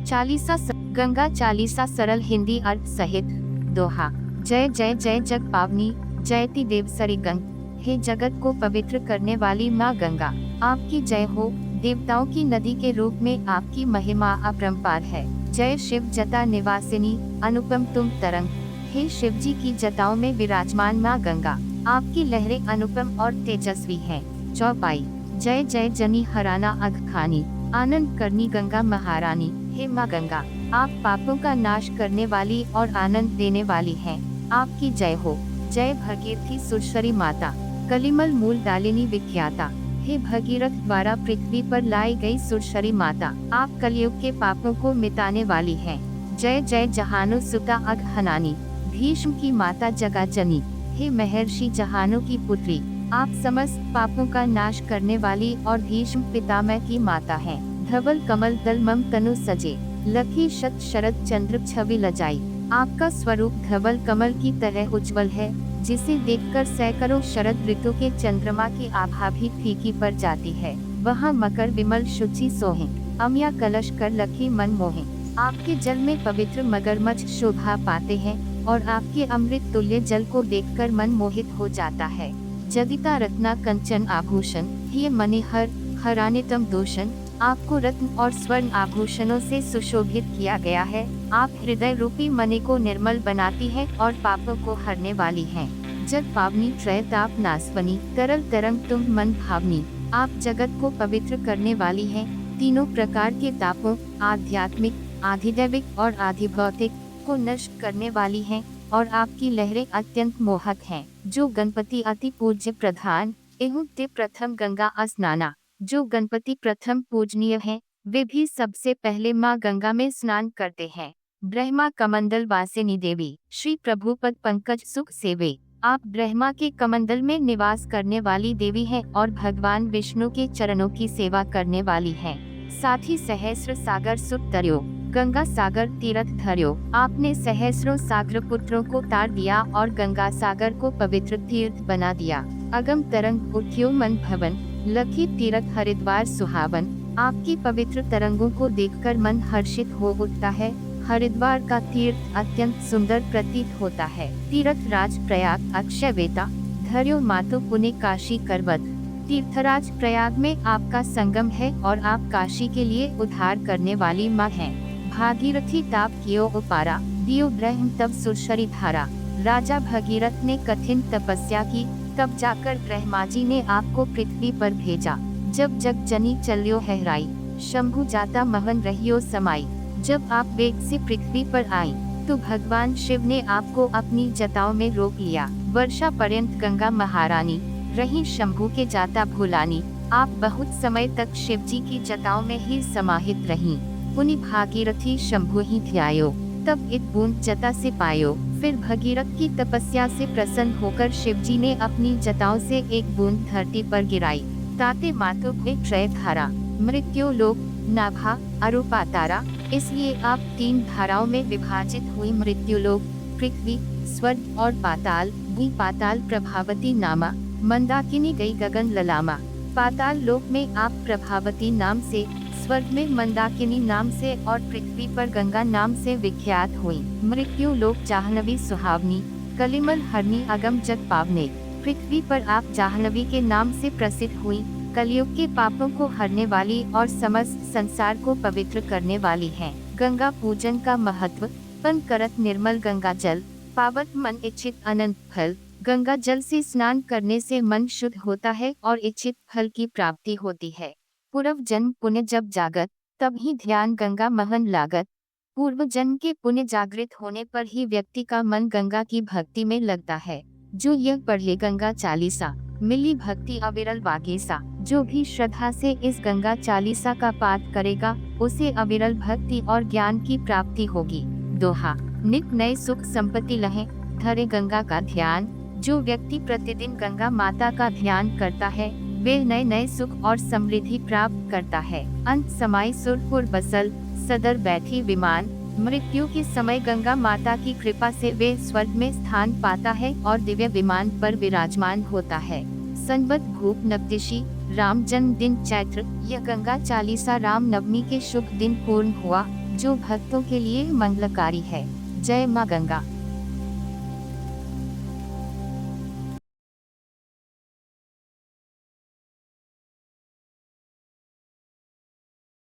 चालीसा गंगा चालीसा सरल हिंदी अर्थ सहित। दोहा। जय जय जय जग पावनी, जयति देव सरी गंग। हे जगत को पवित्र करने वाली माँ गंगा, आपकी जय हो। देवताओं की नदी के रूप में आपकी महिमा अपरंपार है। जय शिव जटा निवासिनी, अनुपम तुम तरंग। हे शिव जी की जटाओं में विराजमान माँ गंगा, आपकी लहरें अनुपम और तेजस्वी हैं। चौपाई। जय जय जनी हराना अघ खानी, आनंद करनी गंगा महारानी। हे माँ गंगा, आप पापों का नाश करने वाली और आनंद देने वाली हैं। आपकी जय हो। जय भगीरथी सुरसरी माता, कलिमल मूल डालिनी विख्याता। हे भगीरथ द्वारा पृथ्वी पर लाई गई सुरसरी माता, आप कलयुग के पापों को मिटाने वाली हैं। जय जय जहानो सुता अघ हनानी, भीष्म की माता जगा जनी। हे महर्षि जहानों की पुत्री, आप समस्त पापों का नाश करने वाली और भीष्म पितामह की माता हैं। धवल कमल दल मम तनु सजे, लखी शत शरद चंद्र छवि लजाई। आपका स्वरूप धवल कमल की तरह उज्जवल है, जिसे देखकर सैकड़ों शरद ऋतु के चंद्रमा की आभा भी फीकी पड़ जाती है। वहाँ मकर विमल शुचि सोहे, अमिया कलश कर लखी मन मोहे। आपके जल में पवित्र मगरमच्छ शोभा पाते हैं और आपके अमृत तुल्य जल को देखकर मन मोहित हो जाता है। जदिता रत्ना कंचन आभूषण, हे मणिहर हरानितम दोषण। आपको रत्न और स्वर्ण आभूषणों से सुशोभित किया गया है। आप हृदय रूपी मणि को निर्मल बनाती है और पापों को हरने वाली हैं। जग पावनी त्रय ताप नासवनी, तरल तरंग तुम मन भावनी। आप जगत को पवित्र करने वाली हैं। तीनों प्रकार के तापों, आध्यात्मिक, आधिदैविक और आधिभौतिक को नष्ट करने वाली हैं और आपकी लहरें अत्यंत मोहक हैं। जो गणपति अति पूज्य प्रधान एवं ते प्रथम गंगा स्नाना। जो गणपति प्रथम पूजनीय हैं, वे भी सबसे पहले माँ गंगा में स्नान करते हैं। ब्रह्मा कमंडल वासिनी देवी, श्री प्रभुपद पंकज सुख सेवे। आप ब्रह्मा के कमंडल में निवास करने वाली देवी हैं और भगवान विष्णु के चरणों की सेवा करने वाली हैं। साथ ही सहस्र सागर सुत तरयो, गंगा सागर तीर्थ धर्यो। आपने सहस्रों सागर पुत्रों को तार दिया और गंगा सागर को पवित्र तीर्थ बना दिया। अगम तरंग उठ्यो मन भवन, लखी तीर्थ हरिद्वार सुहावन। आपकी पवित्र तरंगों को देखकर मन हर्षित हो उठता है। हरिद्वार का तीर्थ अत्यंत सुंदर प्रतीत होता है। तीर्थ राज प्रयाग अक्षय वेता, धर्यो मातु पुण्य काशी करवत। तीर्थराज प्रयाग में आपका संगम है और आप काशी के लिए उद्धार करने वाली माँ हैं। भागीरथी ताप कियो उपारा, दियो ब्रह्म तब सुरसरी धारा। राजा भगीरथ ने कठिन तपस्या की, तब जाकर ब्रह्मा जी ने आपको पृथ्वी पर भेजा। जब जग जनी चलियो हहराई, शंभु जाता महन रहियो समाई। जब आप वेग से पृथ्वी पर आई, तो भगवान शिव ने आपको अपनी जटाओं में रोक लिया। वर्षा पर्यंत गंगा महारानी रही शंभु के जाता भुलानी। आप बहुत समय तक शिव जी की जटाओं में ही समाहित रहीं। पुनि भागीरथी शंभु ही ध्यायो, तब इत बूंद जटा से पायो। फिर भगीरथ की तपस्या से प्रसन्न होकर शिव जी ने अपनी जटाओं से एक बूंद धरती पर गिराई। ताते मातु में त्रय धारा, मृत्यु लोक नाभा अरुपातारा। इसलिए आप 3 धाराओं में विभाजित हुई। मृत्यु लोक पृथ्वी, स्वर्ग और पाताल। भूमि पाताल प्रभावती नामा, मंदाकिनी गई गगन ललामा। पाताल लोक में आप प्रभावती नाम से, स्वर्ग में मंदाकिनी नाम से और पृथ्वी पर गंगा नाम से विख्यात हुई। मृत्यु लोक जाह्नवी सुहावनी, कलिमल हरनी अगम जग पावने। पृथ्वी पर आप जाह्नवी के नाम से प्रसिद्ध हुई, कलयुग के पापों को हरने वाली और समस्त संसार को पवित्र करने वाली हैं। गंगा पूजन का महत्व। पन करत निर्मल गंगा जल, पावत मन इच्छित अनंत फल। गंगा जल से स्नान करने से मन शुद्ध होता है और इच्छित फल की प्राप्ति होती है। पूर्व जन्म पुण्य जब जागत, तब ही ध्यान गंगा महन लागत। पूर्व जन्म के पुण्य जागृत होने पर ही व्यक्ति का मन गंगा की भक्ति में लगता है। जो यह पढ़े गंगा चालीसा, मिली भक्ति अविरल वागीसा। जो भी श्रद्धा से इस गंगा चालीसा का पाठ करेगा, उसे अविरल भक्ति और ज्ञान की प्राप्ति होगी। दोहा। नित नए सुख संपत्ति लहे, धरे गंगा का ध्यान। जो व्यक्ति प्रतिदिन गंगा माता का ध्यान करता है, वे नए नए सुख और समृद्धि प्राप्त करता है। अंत समाई सुरपुर बसल, सदर बैठी विमान। मृत्यु के समय गंगा माता की कृपा से वे स्वर्ग में स्थान पाता है और दिव्य विमान पर विराजमान होता है। संवत भूप नवतिशी, राम जन्म दिन चैत्र। यह गंगा चालीसा राम नवमी के शुभ दिन पूर्ण हुआ। जो भक्तों के लिए मंगलकारी है। जय माँ गंगा।